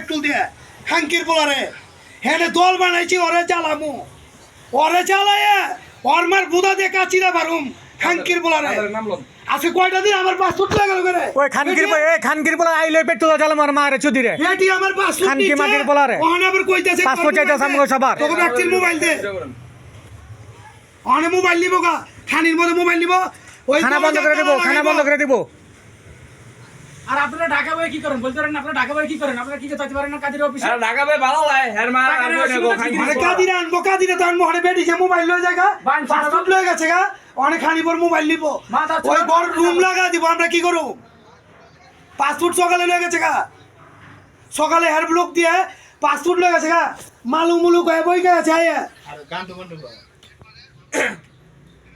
petrol দিয়ে খাঙ্কির পোলারে হেনে দল বানাইছি ওরে জ্বালামু ওরে জ্বালায় ওর মার বুদা দিয়ে কাচিরা পারুম খাঙ্কির পোলারে আছে কয়টা দিন আমার পাসপোর্ট লাগাল করে ওই খানকির পোলা আইলে পেট্রোল জ্বালা মার মারে চুদি রে এটি আমার পাসপোর্ট খানকি মাগির পোলারে ওখানে আবার কইতাছে পাসপোর্ট চাইতাছে আমগো সবার তোকে ব্যক্তির মোবাইল দে ওখানে মোবাইল নিব গা খানির মধ্যে মোবাইল নিব ওই খানা বন্ধ করে দিব খানা বন্ধ করে দিব আর আপনারা ঢাকা বই কি করেন বলতে পারেন আপনারা ঢাকা বই কি করেন আপনারা কি করতে পারেন না কাদের অফিসে ঢাকা ভাই ভালো লাগে হেরমা আর কই না গো খাই মানে কাদিরা আনবো কাদিরা তো আনবো ওখানে বেটি যে মোবাইল লয়ে জায়গা পাসপোর্ট লয়ে গেছে গা অনেক খানি পর মোবাইল নিব ওই বড় রুম লাগা দিব আমরা কি করব পাসপোর্ট সকালে লয়ে গেছে গা সকালে হেয়ার ব্লক দিয়ে পাসপোর্ট লয়ে গেছে গা মালু মুলু কয়ে বই গেছে আয়া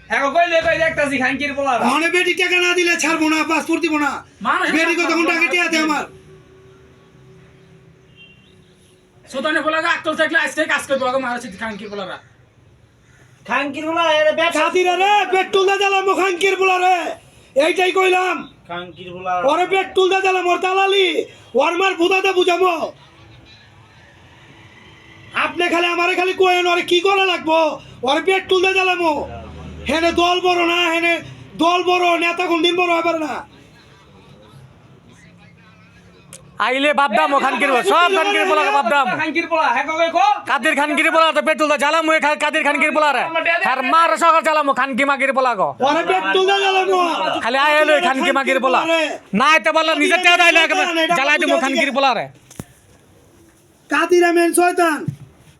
এখন কইলে কই দেখতাছি খানকির পোলা ওখানে বেটি টাকা না দিলে ছাড়বো না পাসপোর্ট দিব না বেটি কত ঘন্টা কেটে আছে আমার সোতানে বলাগা আকল থাকলে আজকে কাজ করবে আগে মারাছি খানকির বলারা খাঙ্কির বলা এর ব্যবসা খাতিরা রে পেট্রোল দা জ্বালাম খাঙ্কির পোলা রে এইটাই কইলাম খাঙ্কির বলা ওরে পেট্রোল দা জ্বালাম ওর দালালি ওর মার বুদাতে বুঝামো আপনি খালি আমারে খালি কয়েন ওরে কি করা লাগবো ওরে পেট্রোল দা জ্বালামো হেনে দল বড় না হেনে দল বড় নেতা কোন দিন বড় হবে না আইলে বাপদাম ও খানকির পোলা সব খানকির পোলা বাপদাম খানকির পোলা হ্যাঁ কই কো কাদের খানকির পোলা তো পেট্রোল জ্বালাম ওই কাদের খানকির পোলা রে আর মার সকাল জ্বালাম খানকি মাগির পোলা গো ওরে পেট্রোল দা জ্বালামো খালি আইলে খানকি মাগির পোলা না এতে বললা নিজের টাকা দাইলে জ্বালাই দিব খানকির পোলা রে কাদিরা মেন শয়তান